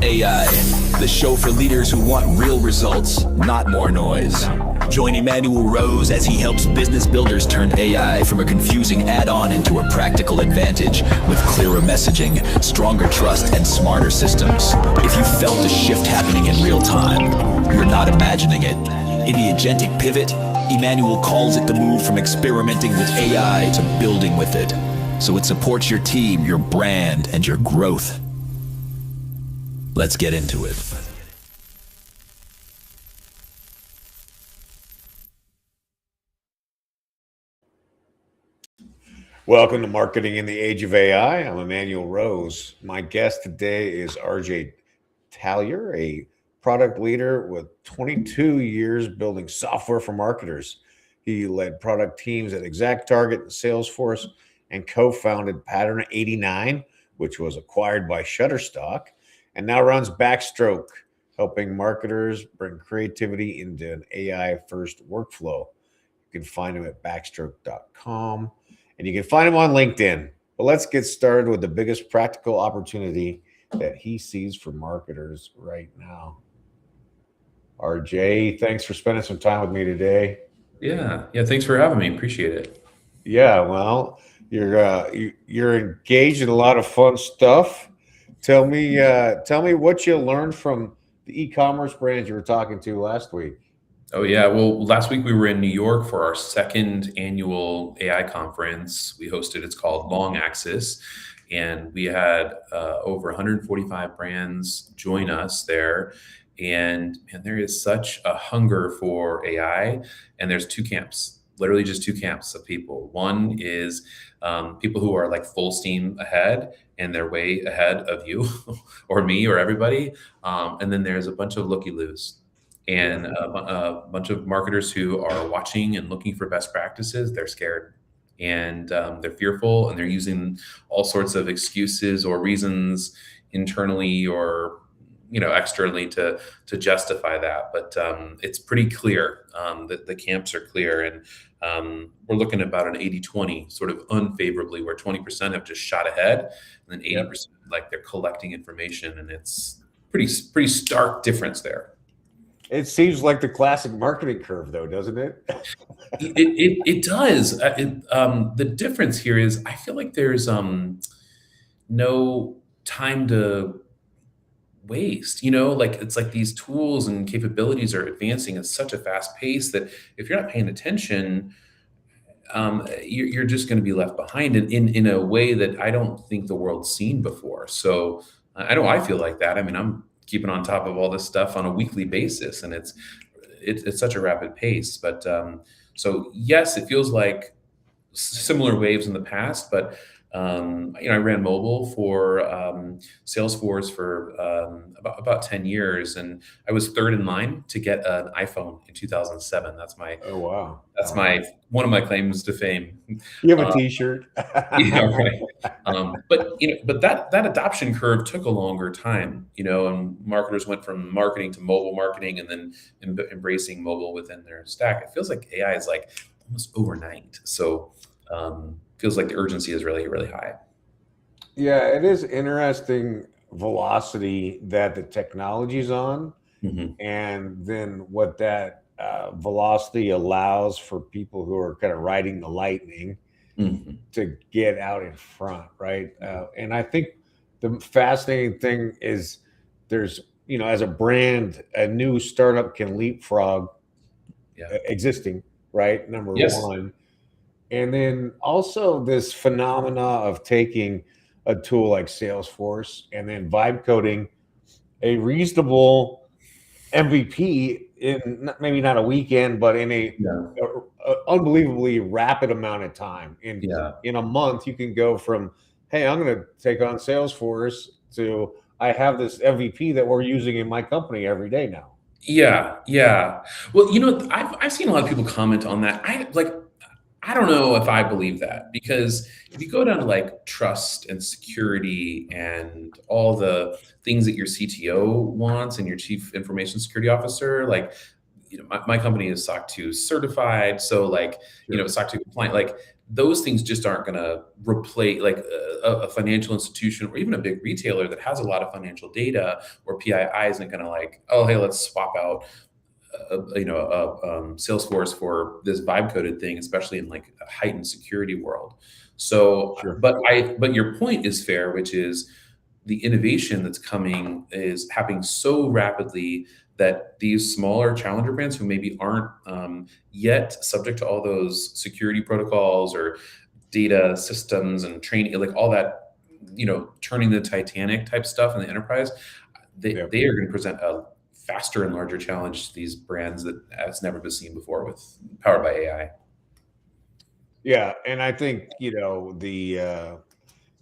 AI, the show for leaders who want real results, not more noise. Join Emmanuel Rose as he helps business builders turn AI from a confusing add-on into a practical advantage with clearer messaging, stronger trust, and smarter systems. If you felt the shift happening in real time, you're not imagining it. In the agentic pivot, Emmanuel calls it the move from experimenting with AI to building with it, so it supports your team, your brand, and your growth. Let's get into it. Welcome to Marketing in the Age of AI. I'm Emmanuel Rose. My guest today is RJ Talyor, a product leader with 22 years building software for marketers. He led product teams at ExactTarget and Salesforce and co-founded Pattern 89, which was acquired by Shutterstock, and now runs Backstroke, helping marketers bring creativity into an AI-first workflow. You can find him at backstroke.com. And you can find him on LinkedIn. But let's get started with the biggest practical opportunity that he sees for marketers right now. RJ, thanks for spending some time with me today. Yeah. Thanks for having me. Appreciate it. Yeah, well, you're engaged in a lot of fun stuff. Tell me what you learned from the e-commerce brands you were talking to last week. Oh, yeah. Well, last week we were in New York for our second annual AI conference. We hosted, it's called Long Axis, and we had over 145 brands join us there. And there is such a hunger for AI, and there's two camps, literally just two camps of people. One is people who are like full steam ahead, and they're way ahead of you or me or everybody. And then there's a bunch of looky-loos. And a bunch of marketers who are watching and looking for best practices. They're scared and they're fearful, and they're using all sorts of excuses or reasons internally or externally to justify that. But it's pretty clear that the camps are clear, and we're looking at about an 80-20 sort of unfavorably, where 20% have just shot ahead, and then 80% like they're collecting information, and it's pretty stark difference there. It seems like the classic marketing curve, though, doesn't it? It does. The difference here is I feel like there's no time to waste. Like it's like these tools and capabilities are advancing at such a fast pace that if you're not paying attention, you're just going to be left behind in a way that I don't think the world's seen before. So I know I feel like that. I mean, I'm keeping on top of all this stuff on a weekly basis, and it's such a rapid pace. But so yes, it feels like similar waves in the past, but I ran mobile for Salesforce for about 10 years, and I was third in line to get an iPhone in 2007. That's my one of my claims to fame. You have a T-shirt. Yeah, right. But that adoption curve took a longer time, and marketers went from marketing to mobile marketing, and then embracing mobile within their stack. It feels like AI is like almost overnight. So feels like the urgency is really, really high. Yeah, it is interesting velocity that the technology's on, and then what that velocity allows for people who are kind of riding the lightning to get out in front, right? And I think the fascinating thing is there's, as a brand, a new startup can leapfrog existing, right? Number one. And then also this phenomena of taking a tool like Salesforce and then vibe coding a reasonable MVP in maybe not a weekend, but in a unbelievably rapid amount of time. In a month, you can go from, hey, I'm going to take on Salesforce to I have this MVP that we're using in my company every day now. Yeah. Well, I've seen a lot of people comment on that. I don't know if I believe that, because if you go down to like trust and security and all the things that your CTO wants and your chief information security officer, my company is SOC 2 certified. So SOC 2 compliant, those things just aren't going to replace like a financial institution or even a big retailer that has a lot of financial data, or PII isn't going to like, oh, hey, let's swap out Salesforce for this vibe coded thing, especially in like a heightened security world. So, Sure. but your point is fair, which is the innovation that's coming is happening so rapidly that these smaller challenger brands who maybe aren't yet subject to all those security protocols or data systems and training, like all that, turning the Titanic type stuff in the enterprise, they are going to present a faster and larger challenge to these brands that has never been seen before with powered by AI. Yeah, and I think the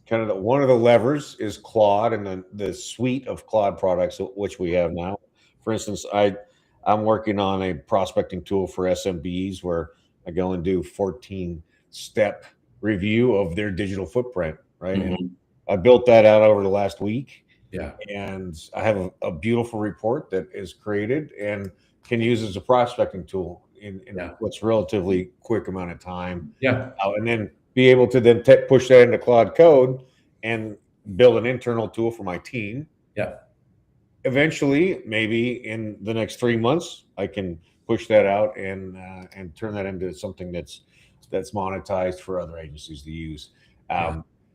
kind of one of the levers is Claude and the suite of Claude products which we have now. For instance, I'm working on a prospecting tool for SMBs where I go and do 14-step review of their digital footprint, right? Mm-hmm. And I built that out over the last week. Yeah. And I have a beautiful report that is created and can use as a prospecting tool in what's relatively quick amount of time. Yeah. And then be able to then push that into Claude Code and build an internal tool for my team. Yeah. Eventually, maybe in the next 3 months, I can push that out and turn that into something that's monetized for other agencies to use.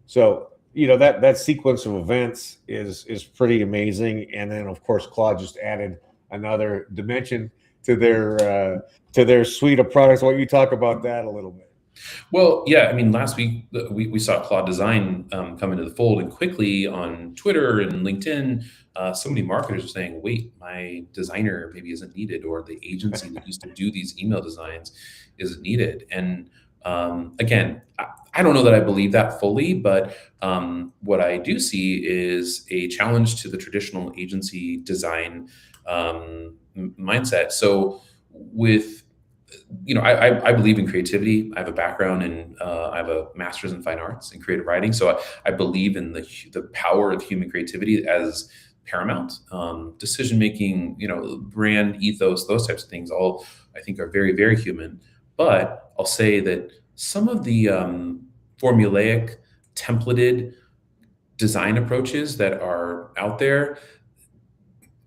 So that sequence of events is pretty amazing. And then of course Claude just added another dimension to their suite of products. Why don't you talk about that a little bit? Well, yeah, I mean, last week we saw Claude Design come into the fold, and quickly on Twitter and LinkedIn, so many marketers are saying, wait, my designer maybe isn't needed, or the agency that used to do these email designs isn't needed. And again, I don't know that I believe that fully, but what I do see is a challenge to the traditional agency design mindset. So with I believe in creativity. I have a background in, I have a master's in fine arts and creative writing. So I believe in the power of human creativity as paramount. Decision-making, brand ethos, those types of things all I think are very, very human. But I'll say that some of the formulaic, templated design approaches that are out there,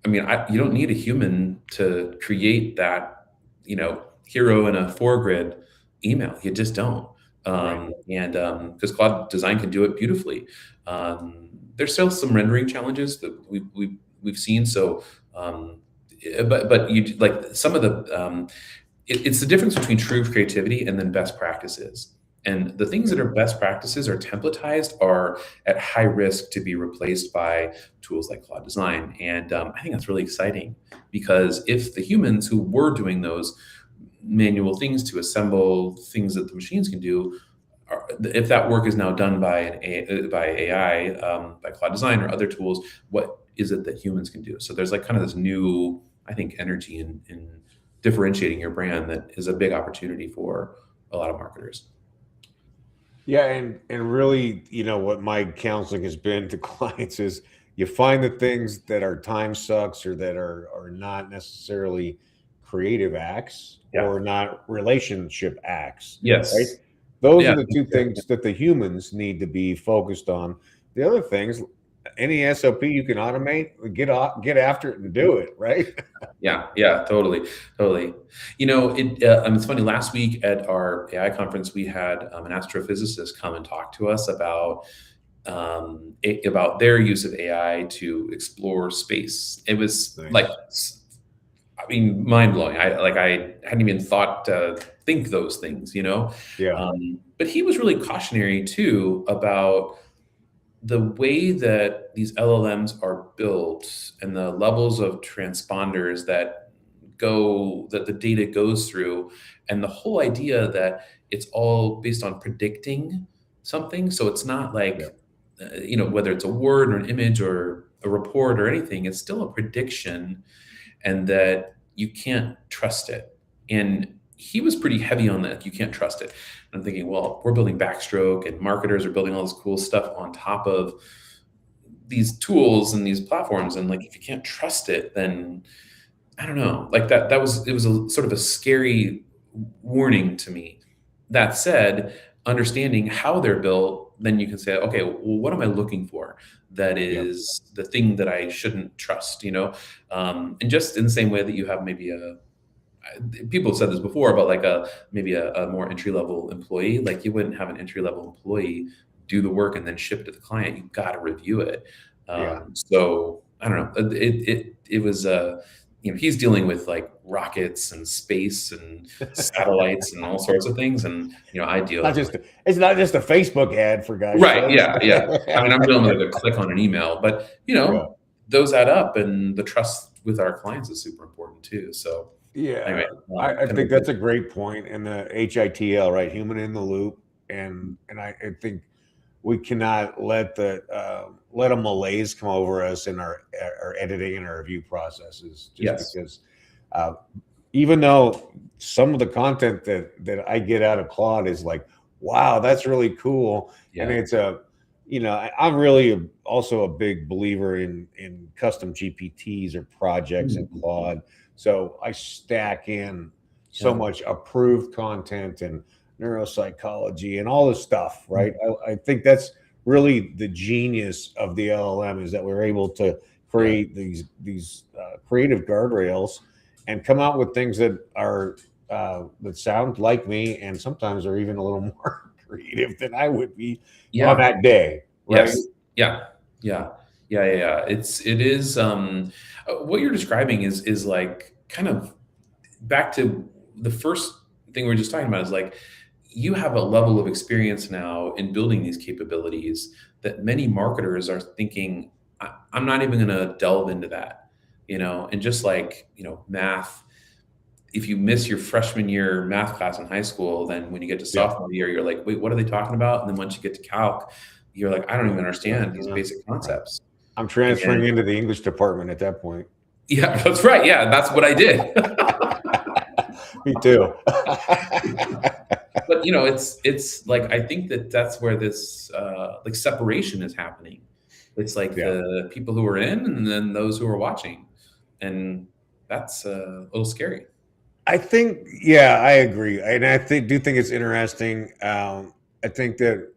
I mean, you don't need a human to create that, hero in a 4-grid email. You just don't. Right. And because Claude Design can do it beautifully. There's still some rendering challenges that we've seen. So, but you like some of the, it's the difference between true creativity and then best practices. And the things that are best practices or templatized are at high risk to be replaced by tools like Claude Design. And I think that's really exciting, because if the humans who were doing those manual things to assemble things that the machines can do, if that work is now done by AI, by Claude Design or other tools, what is it that humans can do? So there's like kind of this new, I think, energy in differentiating your brand that is a big opportunity for a lot of marketers. Yeah, and really, what my counseling has been to clients is you find the things that are time sucks or that are not necessarily creative acts or not relationship acts. Yes. Right? Those are the two things that the humans need to be focused on. The other things, any SOP you can automate, get after it and do it, right? Yeah, totally. It's funny. Last week at our AI conference, we had an astrophysicist come and talk to us about their use of AI to explore space. It was nice. Mind blowing. I hadn't even thought to think those things, Yeah. But he was really cautionary too about the way that these LLMs are built and the levels of transponders that the data goes through, and the whole idea that it's all based on predicting something. So it's not like, whether it's a word or an image or a report or anything, it's still a prediction, and that you can't trust it. And he was pretty heavy on that. You can't trust it. And I'm thinking, well, we're building Backstroke and marketers are building all this cool stuff on top of these tools and these platforms. And like, if you can't trust it, then I don't know, like it was a sort of a scary warning to me. That said, understanding how they're built, then you can say, okay, well, what am I looking for? That Yep. is the thing that I shouldn't trust, and just in the same way that you have maybe people have said this before about like maybe a more entry level employee. Like you wouldn't have an entry level employee do the work and then ship it to the client. You got to review it. Yeah. So I don't know. It was he's dealing with like rockets and space and satellites and all sorts of things, and I deal Not with just it's not just a Facebook ad for guys. right. Yeah, yeah. I mean, I'm dealing with like a click on an email, but Yeah. those add up, and the trust with our clients is super important too. So Yeah, anyway, I kind think of that's a great point. And the HITL, right? Human in the loop. And I think we cannot let a malaise come over us in our editing and our review processes, just yes, because uh, even though some of the content that I get out of Claude is like, wow, that's really cool, and yeah, it's I'm really also a big believer in custom GPTs or projects in Mhm. Claude. So I stack in so Yeah, much approved content and neuropsychology and all this stuff, Mhm. right? I think that's really the genius of the LLM, is that we're able to Yeah, create these creative guardrails and come out with things that are that sound like me, and sometimes are even a little more creative than I would be on yeah, that day, right? yes, yeah, yeah, yeah, yeah, yeah. It is what you're describing is like kind of back to the first thing we were just talking about is like you have a level of experience now in building these capabilities that many marketers are thinking, I'm not even going to delve into that, and just like, math, if you miss your freshman year math class in high school, then when you get to Yeah, sophomore year, you're like, wait, what are they talking about? And then once you get to calc, you're like, I don't even understand these basic right. concepts. I'm And transferring into the English department at that point. yeah, that's right. Yeah, that's what I did. Me too. But it's like I think that that's where this like separation is happening. It's like Yeah. the people who are in, and then those who are watching, and that's a little scary. I think, yeah, I agree, and I do think it's interesting. I think that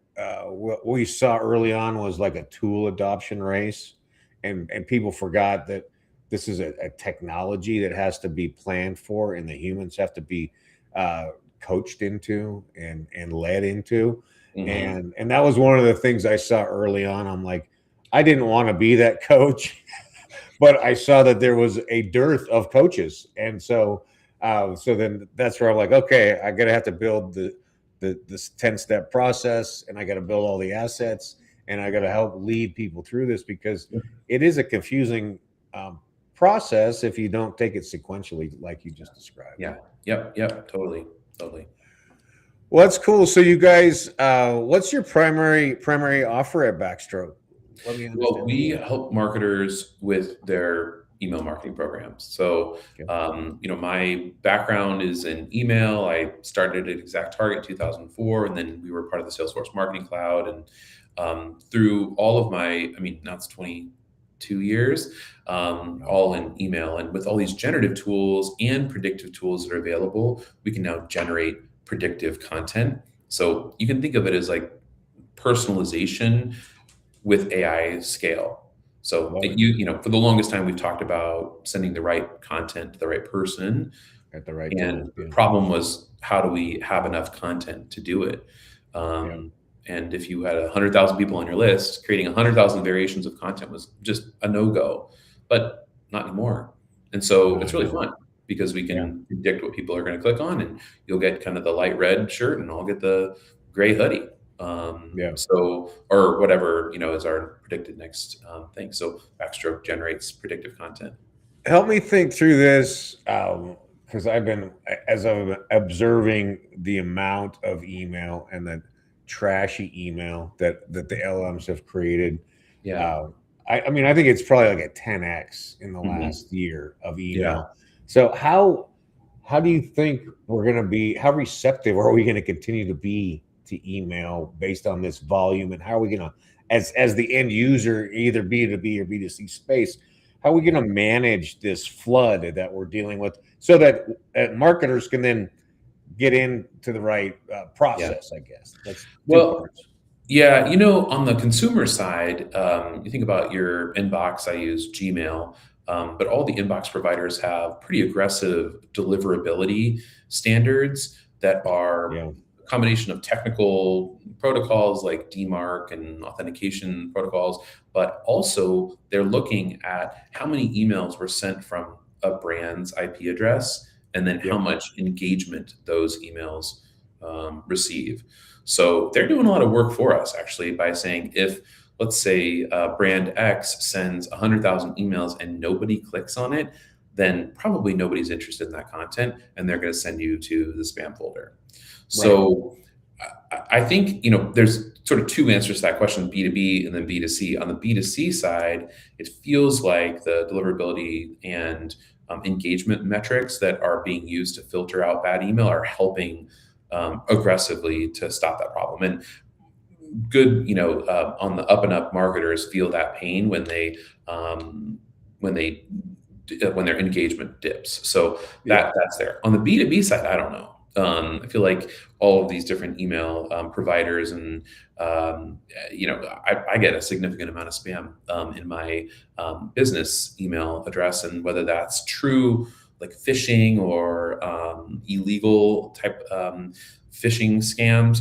what we saw early on was like a tool adoption race, and people forgot that this is a technology that has to be planned for, and the humans have to be uh, coached into and led into, Hmm. and that was one of the things I saw early on. I'm like, I didn't want to be that coach, but I saw that there was a dearth of coaches, and so then that's where I'm like, okay, I gotta have to build this 10-step process, and I got to build all the assets, and I got to help lead people through this, because it is a confusing um, process if you don't take it sequentially, like you just described. Yeah. Yep. Yep. Totally. Totally. Well, that's cool. So you guys, what's your primary offer at Backstroke? Let me Well, understand we that. help marketers with their email marketing programs. So, Okay. my background is in email. I started at Exact Target in 2004, and then we were part of the Salesforce Marketing Cloud. And through all of my, I mean, now it's 22 years, Wow. all in email. And with all these generative tools and predictive tools that are available, we can now generate predictive content. So you can think of it as like personalization with AI scale. So Love it. for the longest time, we've talked about sending the right content to the right person. At the right And time. the Yeah. problem was, how do we have enough content to do it? Yeah. And if you had 100,000 people on your list, creating 100,000 variations of content was just a no-go, but not anymore. And so Not it's really anymore. fun because we Yeah. can predict what people are going to click on, and you'll get kind of the light red shirt, and I'll get the gray hoodie. Yeah. So, or whatever, is our predicted next thing. So Backstroke generates predictive content. Help me think through this, because as I'm observing the amount of email and the trashy email that the LMs have created. Yeah. uh, I mean, I think it's probably like a 10x in the Hmm. last year of Yeah. email. So how do you think we're going to be? How receptive are we going to continue to be to email based on this volume? And how are we going to, as the end user, either B2B or B2C space, how are we going Yeah. to manage this flood that we're dealing with, so that marketers can then get into the right process, I guess. That's two Well, parts. yeah, on the consumer side, you think about your inbox. I use Gmail, but all the inbox providers have pretty aggressive deliverability standards that are Yeah. a combination of technical protocols like DMARC and authentication protocols, but also they're looking at how many emails were sent from a brand's IP address and then how Yep. much engagement those emails receive. So they're doing a lot of work for us actually by saying if, let's say, brand X sends 100,000 emails and nobody clicks on it, then probably nobody's interested in that content and they're going to send you to the spam folder. So I think, there's sort of two answers to that question, B2B and then B2C. On the B2C side, it feels like the deliverability and engagement metrics that are being used to filter out bad email are helping aggressively to stop that problem. And good, on the up and up marketers feel that pain when when their engagement dips. So that's there. On the B2B side, I don't know. I feel like all of these different email providers and I get a significant amount of spam in my business email address, and whether that's true like phishing or illegal type phishing scams,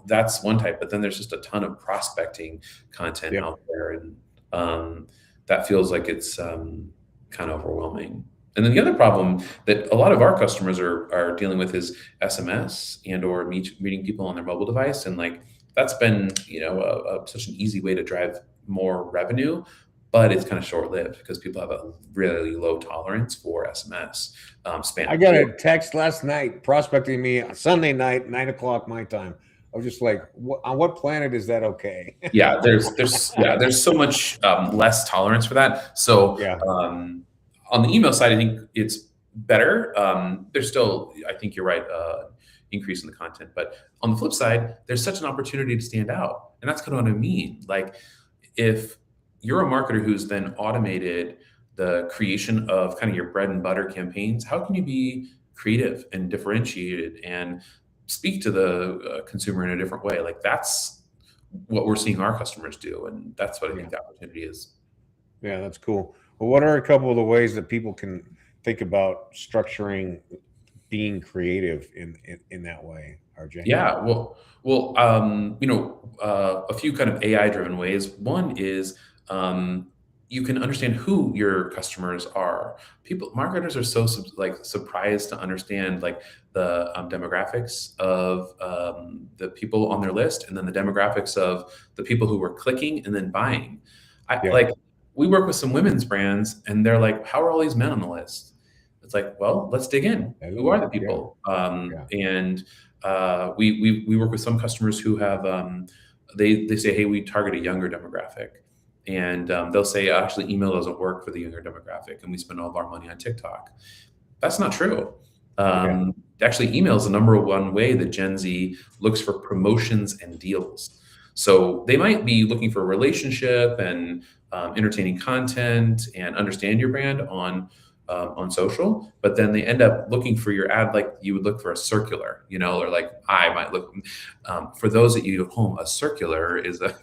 that's one type. But then there's just a ton of prospecting content out there, and that feels like it's kind of overwhelming. And then the other problem that a lot of our customers are dealing with is SMS and or meeting people on their mobile device, and like that's been such an easy way to drive more revenue. But it's kind of short-lived because people have a really low tolerance for SMS spam. I got a text last night prospecting me on Sunday night, 9:00 my time. I was just like, on what planet is that okay? Yeah, there's so much less tolerance for that. So on the email side, I think it's better. There's still, I think you're right, increase in the content. But on the flip side, there's such an opportunity to stand out, and that's kind of what I mean. Like if you're a marketer who's then automated the creation of kind of your bread and butter campaigns, how can you be creative and differentiated and speak to the consumer in a different way? Like that's what we're seeing our customers do, and that's what I think the opportunity is. Yeah, that's cool. Well, what are a couple of the ways that people can think about structuring being creative in that way, RJ? Yeah, well, a few kind of AI-driven ways. One is you can understand who your customers are. Marketers are so surprised to understand like the demographics of the people on their list, and then the demographics of the people who were clicking and then buying. Like we work with some women's brands, and they're like, "How are all these men on the list?" It's like, well, let's dig in. Who are the people? And we work with some customers who have they say, hey, we target a younger demographic, and they'll say actually email doesn't work for the younger demographic, and we spend all of our money on TikTok. That's not true. Actually, email is the number one way that Gen Z looks for promotions and deals. So they might be looking for a relationship and entertaining content and understand your brand on social, but then they end up looking for your ad like you would look for a circular, or like I might look for those at you at home. A circular is a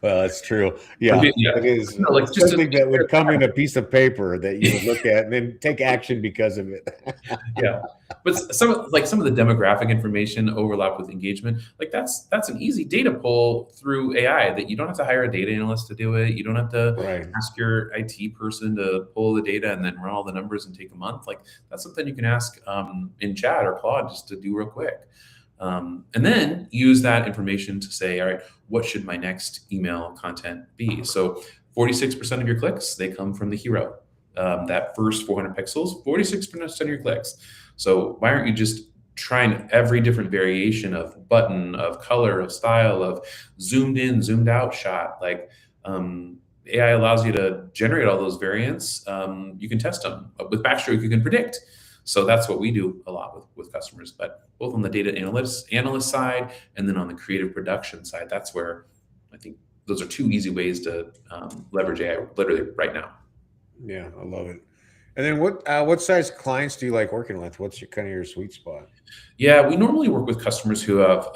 well, that's true. Yeah, it is. Like something that would come in a piece of paper that you would look at and then take action because of it. But some of the demographic information overlap with engagement. Like that's an easy data pull through AI that you don't have to hire a data analyst to do it. You don't have to ask your IT person to pull the data and then run all the numbers and take a month. Like that's something you can ask in chat or Claude just to do real quick. And then use that information to say, all right, what should my next email content be? So 46% of your clicks, they come from the hero. That first 400 pixels, 46% of your clicks. So why aren't you just trying every different variation of button, of color, of style, of zoomed in, zoomed out shot? Like AI allows you to generate all those variants. You can test them. With Backstroke, you can predict. So that's what we do a lot with customers, but both on the data analyst side and then on the creative production side, that's where I think those are two easy ways to leverage AI literally right now. Yeah, I love it. And then what size clients do you like working with? What's your sweet spot? Yeah, we normally work with customers who have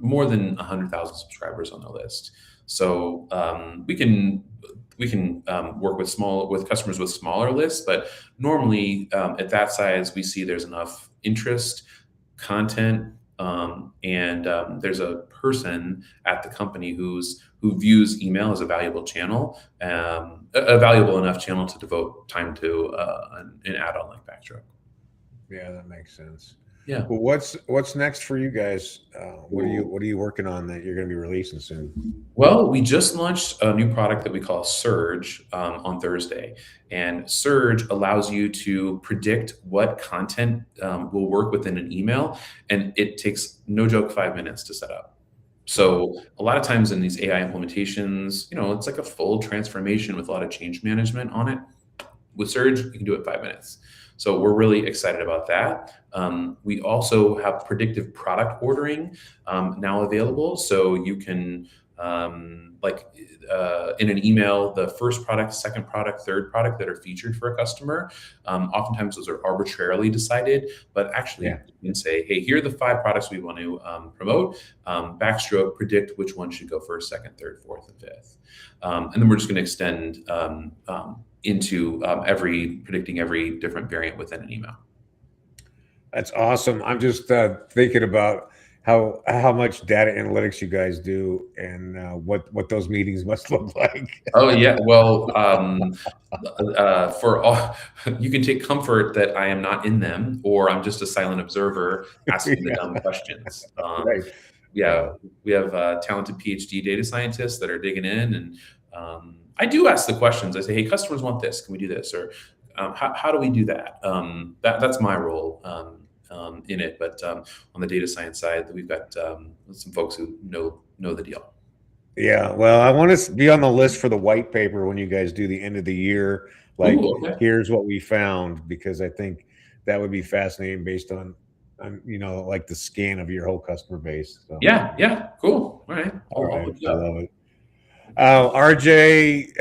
more than 100,000 subscribers on their list. So we can work with customers with smaller lists, but normally at that size, we see there's enough interest, content, and there's a person at the company who views email as a valuable channel, a valuable enough channel to devote time to an add-on like Backstroke. Yeah, that makes sense. Yeah. Well, what's next for you guys? What are you working on that you're going to be releasing soon? Well, we just launched a new product that we call Surge on Thursday, and Surge allows you to predict what content will work within an email, and it takes, no joke, 5 minutes to set up. So a lot of times in these AI implementations, it's like a full transformation with a lot of change management on it. With Surge, you can do it in 5 minutes. So we're really excited about that. We also have predictive product ordering now available. So you can, in an email, the first product, second product, third product that are featured for a customer, oftentimes those are arbitrarily decided, but actually you can say, hey, here are the 5 products we want to promote. Backstroke, predict which one should go first, second, third, fourth, and fifth. And then we're just going to extend into predicting every different variant within an email. That's awesome. I'm just thinking about how much data analytics you guys do and what those meetings must look like. Oh yeah, well, for all, you can take comfort that I am not in them, or I'm just a silent observer asking the dumb questions. Right. Yeah, we have talented PhD data scientists that are digging in, and I do ask the questions. I say, hey, customers want this. Can we do this? Or how do we do that? That's my role in it. But on the data science side, we've got some folks who know the deal. Yeah, well, I want to be on the list for the white paper when you guys do the end of the year. Like, okay. Here's what we found, because I think that would be fascinating based on like the scan of your whole customer base. So. Yeah, cool. All right. I love it. RJ,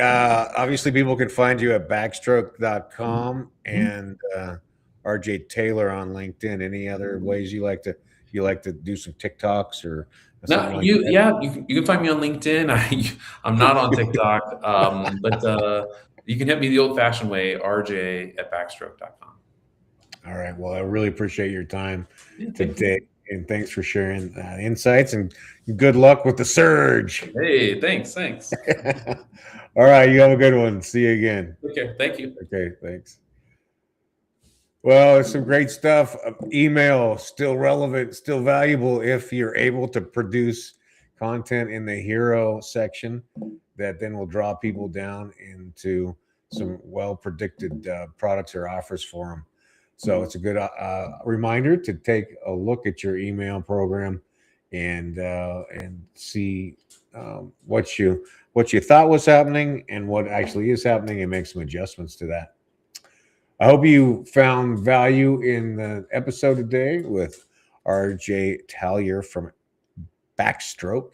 obviously people can find you at backstroke.com and RJ Taylor on LinkedIn. Any other ways you like to do some TikToks or no, you can find me on LinkedIn. I'm not on TikTok, but you can hit me the old-fashioned way, RJ at backstroke.com. All right. Well, I really appreciate your time today. And thanks for sharing insights, and good luck with the Surge. Hey, thanks. All right. You have a good one. See you again. Okay. Thank you. Okay. Thanks. Well, it's some great stuff. Email, still relevant, still valuable if you're able to produce content in the hero section that then will draw people down into some well-predicted products or offers for them. So it's a good reminder to take a look at your email program and see what you thought was happening and what actually is happening, and make some adjustments to that. I hope you found value in the episode today with RJ Talyor from Backstroke.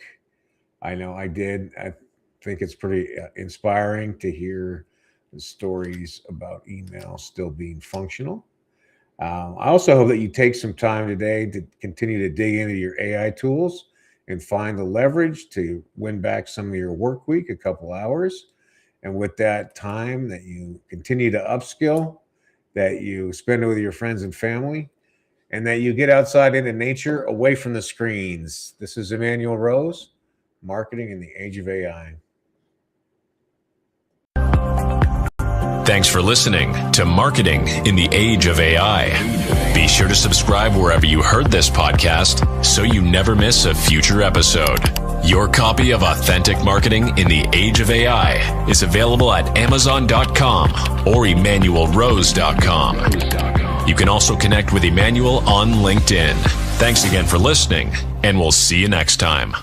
I know I did. I think it's pretty inspiring to hear the stories about email still being functional. I also hope that you take some time today to continue to dig into your AI tools and find the leverage to win back some of your work week, a couple hours. And with that time that you continue to upskill, that you spend it with your friends and family, and that you get outside into nature, away from the screens. This is Emmanuel Rose, Marketing in the Age of AI. Thanks for listening to Marketing in the Age of AI. Be sure to subscribe wherever you heard this podcast so you never miss a future episode. Your copy of Authentic Marketing in the Age of AI is available at Amazon.com or EmmanuelRose.com. You can also connect with Emmanuel on LinkedIn. Thanks again for listening, and we'll see you next time.